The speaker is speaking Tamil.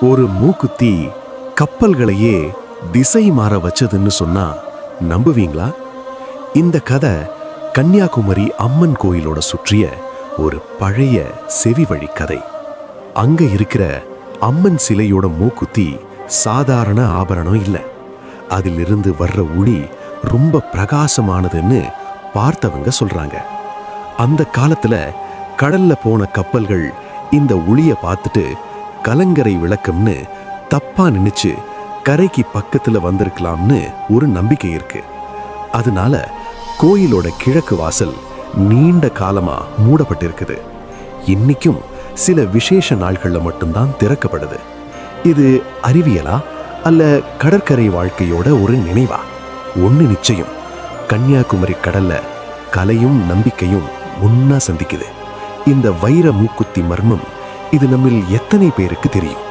ஒரு மூக்குத்தி கப்பல்களையே திசை மாற வச்சதுன்னு சொன்னா நம்புவீங்களா? இந்த கதை கன்னியாகுமரி அம்மன் கோயிலோட சுற்றிய ஒரு பழைய செவிவழி கதை. அங்க இருக்கிற அம்மன் சிலையோட மூக்குத்தி சாதாரண ஆபரணம் இல்லை. அதிலிருந்து வர்ற ஒளி ரொம்ப பிரகாசமானதுன்னு பார்த்தவங்க சொல்றாங்க. அந்த காலத்துல கடல்ல போன கப்பல்கள் இந்த ஒளிய பார்த்துட்டு கலங்கரை விளக்கம்னு தப்பா நினைச்சு கரைக்கு பக்கத்துல வந்திருக்கலாம்னு ஒரு நம்பிக்கை இருக்கு. அதனால கோயிலோட கிழக்கு வாசல் நீண்ட காலமா மூடப்பட்டிருக்குது. இன்னைக்கும் சில விசேஷ நாள்கள்ல மட்டும்தான் திறக்கப்படுது. இது அறிவியலா அல்ல கடற்கரை வாழ்க்கையோட ஒரு நினைவா? ஒண்ணு நிச்சயம், கன்னியாகுமரி கடல்ல கலையும் நம்பிக்கையும் ஒன்னா சந்திக்குது. இந்த வைர மூக்குத்தி மர்மம் இது நம்மில் எத்தனை பேருக்கு தெரியும்?